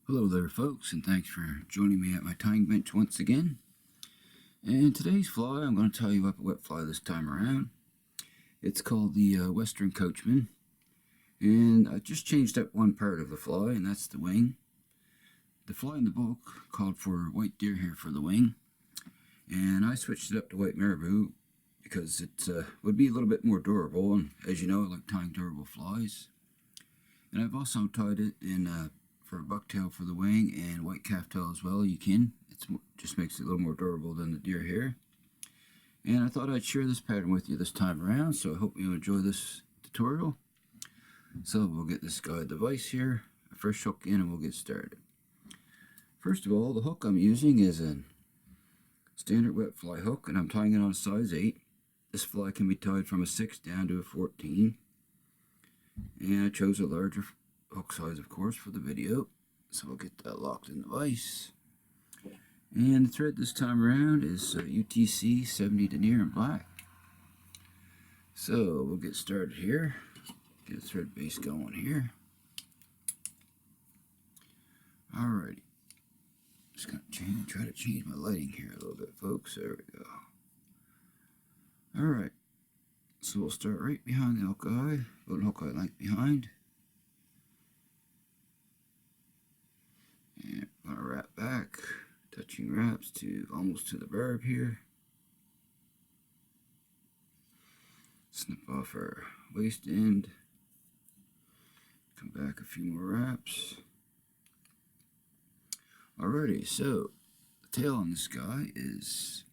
Hello there folks, and thanks for joining me at my tying bench once again. And today's fly, I'm going to tie you up a wet fly this time around. It's called the Western Coachman, and I just changed up one part of the fly, and that's the wing. The fly in the book called for white deer hair for the wing, and I switched it up to white marabou because it would be a little bit more durable, and as you know, I like tying durable flies. And I've also tied it in for a bucktail for the wing and white calftail as well. You can. It just makes it a little more durable than the deer hair. And I thought I'd share this pattern with you this time around, so I hope you enjoy this tutorial. So we'll get this guide device here, first hook in, and we'll get started. First of all, the hook I'm using is a standard wet fly hook, and I'm tying it on a size 8. This fly can be tied from a 6 down to a 14. And I chose a larger hook size, of course, for the video, so we'll get that locked in the vise. And the thread this time around is UTC 70 denier in black. So we'll get started here. Get the thread base going here. Alrighty, just gonna try to change my lighting here a little bit, folks. There we go. Alright, so we'll start right behind the hook eye, about hook eye length behind. And I'm going to wrap back, touching wraps to almost to the barb here. Snip off our waist end. Come back a few more wraps. Alrighty, so the tail on this guy is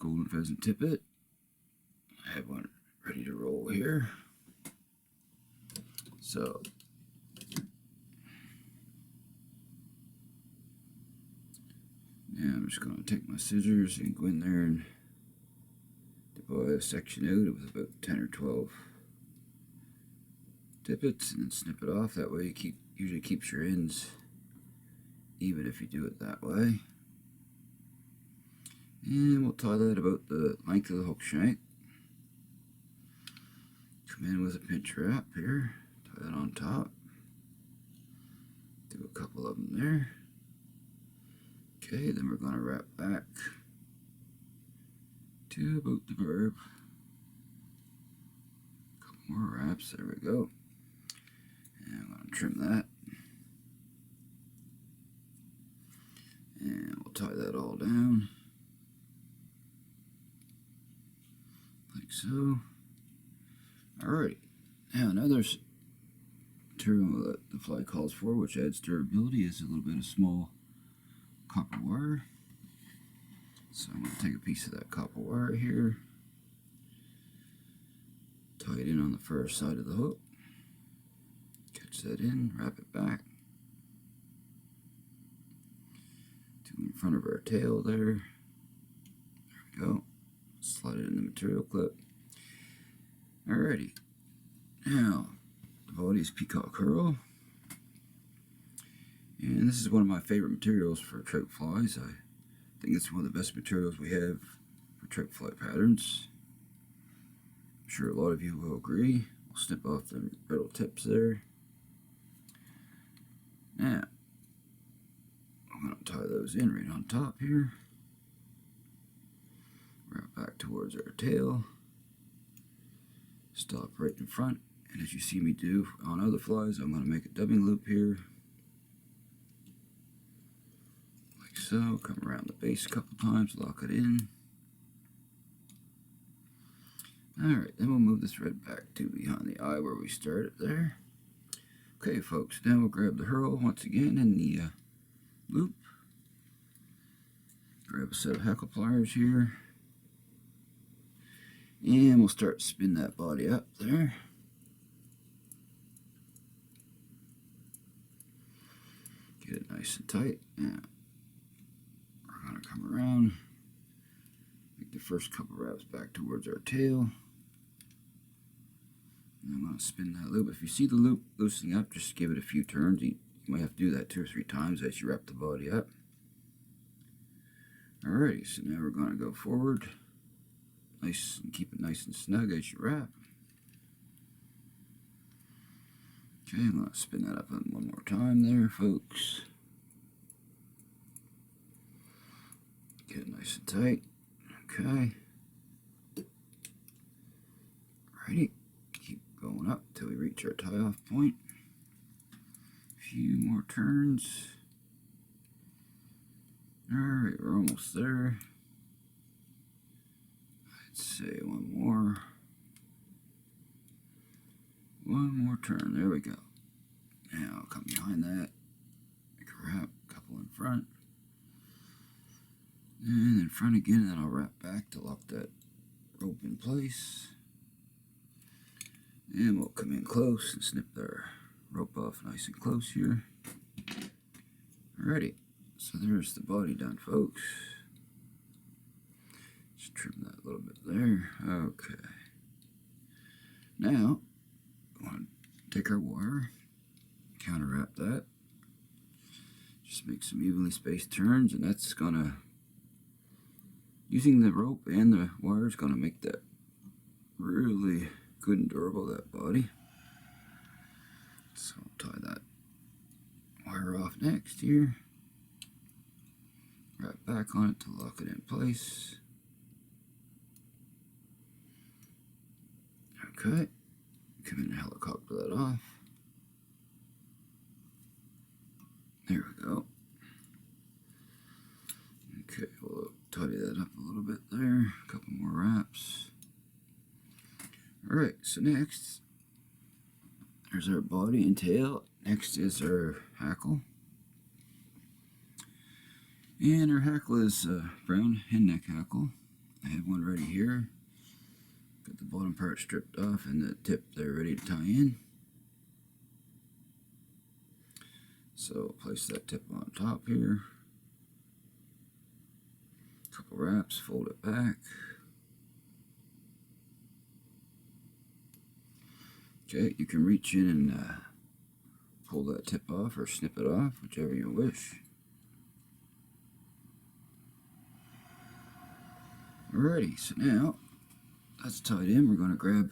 golden pheasant tippet. I have one ready to roll here. So now I'm just going to take my scissors and go in there and divide a section out with about 10 or 12 tippets and then snip it off. That way you usually keeps your ends even if you do it that way. And we'll tie that about the length of the hook shank. Come in with a pinch wrap here, tie that on top. Do a couple of them there. Okay, then we're going to wrap back to about the barb. A couple more wraps, there we go. And I'm going to trim that. And we'll tie that all down. Like so. Alright, now another material that the fly calls for, which adds durability, is a little bit of small copper wire. So I'm going to take a piece of that copper wire here, tie it in on the far side of the hook, catch that in, wrap it back to in front of our tail there. There we go. Slide it in the material clip. Alrighty, now the body is peacok herl, and this is one of my favorite materials for trout flies. I think it's one of the best materials we have for trout fly patterns. I'm sure a lot of you will agree. We'll snip off the brittle tips there. Now, I'm going to tie those in right on top here. Wrap back towards our tail. Stop right in front, and as you see me do on other flies, I'm going to make a dubbing loop here. Like so, come around the base a couple times, lock it in. Alright, then we'll move the thread back to behind the eye where we started there. Okay folks, now we'll grab the herl once again in the loop. Grab a set of hackle pliers here. And we'll start to spin that body up there. Get it nice and tight. Now, we're going to come around, make the first couple wraps back towards our tail. And I'm going to spin that loop. If you see the loop loosening up, just give it a few turns. You might have to do that 2 or 3 times as you wrap the body up. Alrighty, so now we're going to go forward. Nice, and keep it nice and snug as you wrap. Okay, I'm going to spin that up one more time there, folks. Get it nice and tight. Okay. Ready. Keep going up till we reach our tie-off point. A few more turns. Alright, we're almost there. I'd say one more. One more turn. There we go. Now I'll come behind that. Wrap a couple in front. And in front again, and then I'll wrap back to lock that rope in place. And we'll come in close and snip our rope off nice and close here. Alrighty, so there's the body done, folks. Just trim that a little bit there. Okay. Now, I want to take our wire, counter wrap that. Just make some evenly spaced turns, and that's gonna, using the rope and the wire is gonna make that really good and durable, that body. So I'll tie that wire off next here. Wrap back on it to lock it in place. Okay. Come in and helicopter that off. There we go. Okay, we'll tidy that up a little bit there. A couple more wraps. Alright, so next, there's our body and tail. Next is our hackle. And our hackle is brown hen neck hackle. I have one ready here. Got the bottom part stripped off and the tip there ready to tie in. So place that tip on top here. Couple wraps, fold it back. Okay, you can reach in and pull that tip off or snip it off, whichever you wish. Alrighty, so now that's tied in. We're going to grab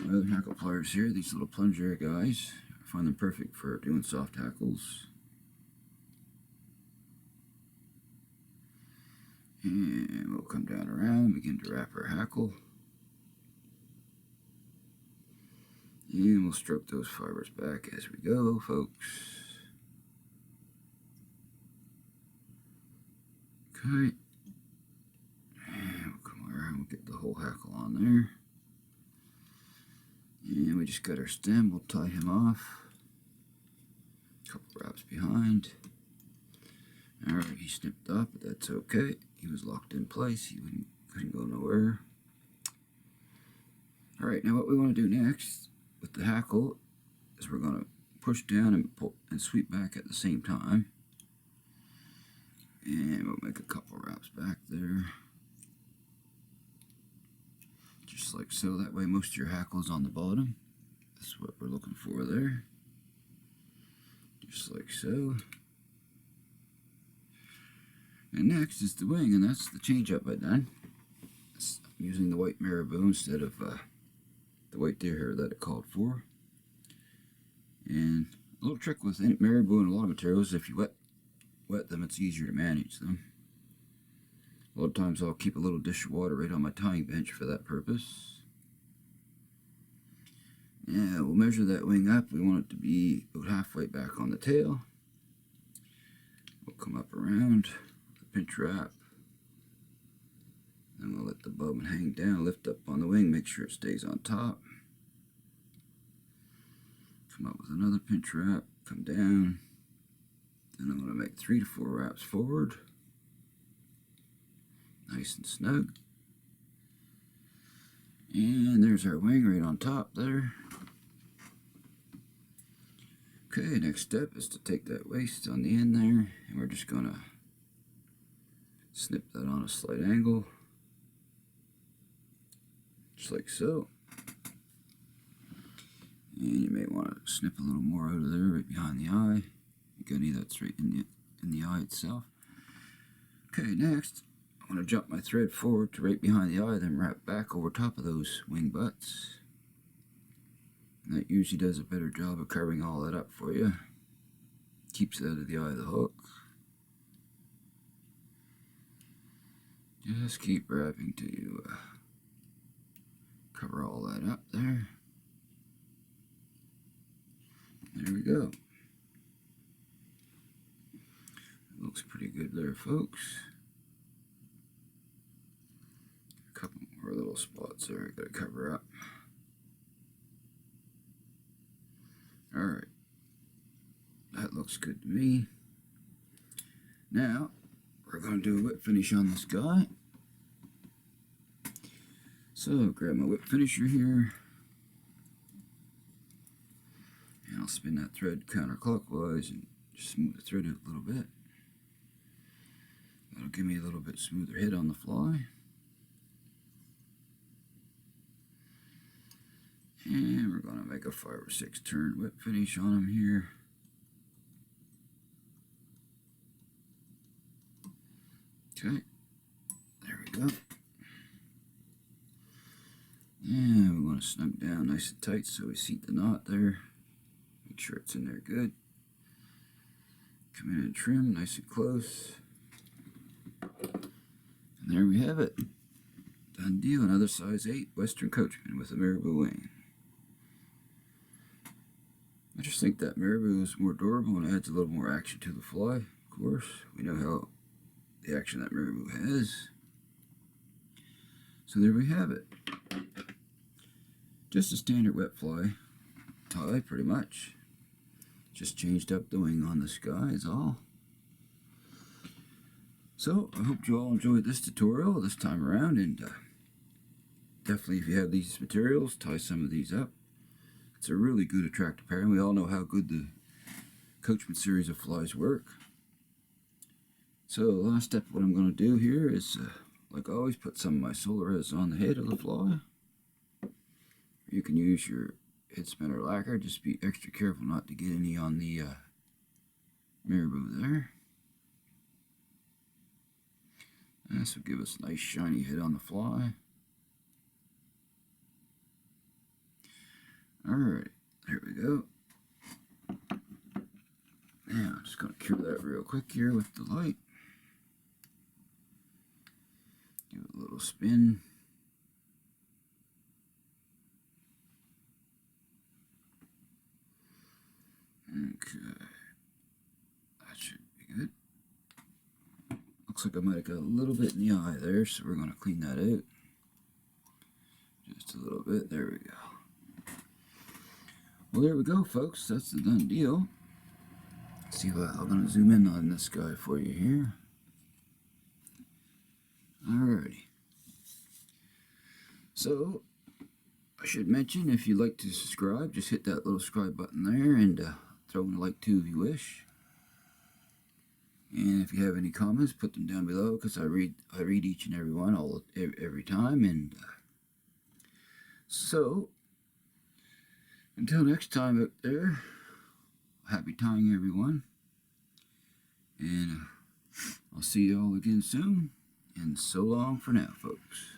my other hackle pliers here, these little plunger guys. I find them perfect for doing soft hackles. And we'll come down around and begin to wrap our hackle. And we'll stroke those fibers back as we go, folks. Okay. And we'll come around, we'll get the whole hackle on there. And we just got our stem, we'll tie him off. Couple wraps behind. Alright, he snipped off, but that's okay. He was locked in place, he couldn't go nowhere. Alright, now what we want to do next with the hackle is we're going to push down and pull and sweep back at the same time. And we'll make a couple wraps back there. Just like so, that way most of your hackle is on the bottom. That's what we're looking for there. Just like so. And next is the wing, and that's the change up I done. I'm using the white marabou instead of the white deer hair that it called for. And a little trick with marabou and a lot of materials, if you wet them, it's easier to manage them. A lot of times I'll keep a little dish of water right on my tying bench for that purpose. Yeah, we'll measure that wing up. We want it to be about halfway back on the tail. We'll come up around with a pinch wrap. Then we'll let the bobbin hang down, lift up on the wing, make sure it stays on top. Come up with another pinch wrap, come down. Then I'm going to make 3 to 4 wraps forward. Nice and snug. And there's our wing right on top there. Okay, next step is to take that waist on the end there, and we're just going to snip that on a slight angle. Just like so. And you may want to snip a little more out of there, right behind the eye. You can either that's right in the eye itself. Okay, next, I'm going to jump my thread forward to right behind the eye, then wrap back over top of those wing butts. And that usually does a better job of covering all that up for you. Keeps it out of the eye of the hook. Just keep wrapping till you cover all that up there. There we go. Looks pretty good there, folks. A couple more little spots there I gotta cover up. Alright. That looks good to me. Now, we're gonna do a whip finish on this guy. So, grab my whip finisher here. And I'll spin that thread counterclockwise and just smooth the thread out a little bit. That'll give me a little bit smoother hit on the fly. And we're going to make a 5 or 6 turn whip finish on him here. Okay, there we go. And we want to snug down nice and tight so we seat the knot there. Make sure it's in there good. Come in and trim nice and close. And there we have it. Done deal. Another size 8 Western Coachman with a marabou wing. I just think that marabou is more durable and adds a little more action to the fly. Of course, we know how the action that marabou has. So there we have it. Just a standard wet fly tie, pretty much. Just changed up the wing on this guy is all. So I hope you all enjoyed this tutorial this time around, and definitely if you have these materials, tie some of these up. It's a really good attractor pair, and we all know how good the Coachman series of flies work. So last step, what I'm going to do here is, like always, put some of my solar res on the head of the fly. You can use your head spinner lacquer, just be extra careful not to get any on the marabou there. This will give us a nice shiny hit on the fly. Alright, there we go. Now, I'm just going to cure that real quick here with the light. Give it a little spin. Okay, that should be good. Looks like I might have got a little bit in the eye there, so we're going to clean that out. Just a little bit, there we go. Well, there we go, folks, that's the done deal. Let's see what I'm going to zoom in on this guy for you here. Alrighty. So, I should mention, if you'd like to subscribe, just hit that little subscribe button there and throw in a like too if you wish. And if you have any comments, put them down below, because I read each and every one every time. And so, until next time out there, happy tying everyone. And I'll see you all again soon. And so long for now, folks.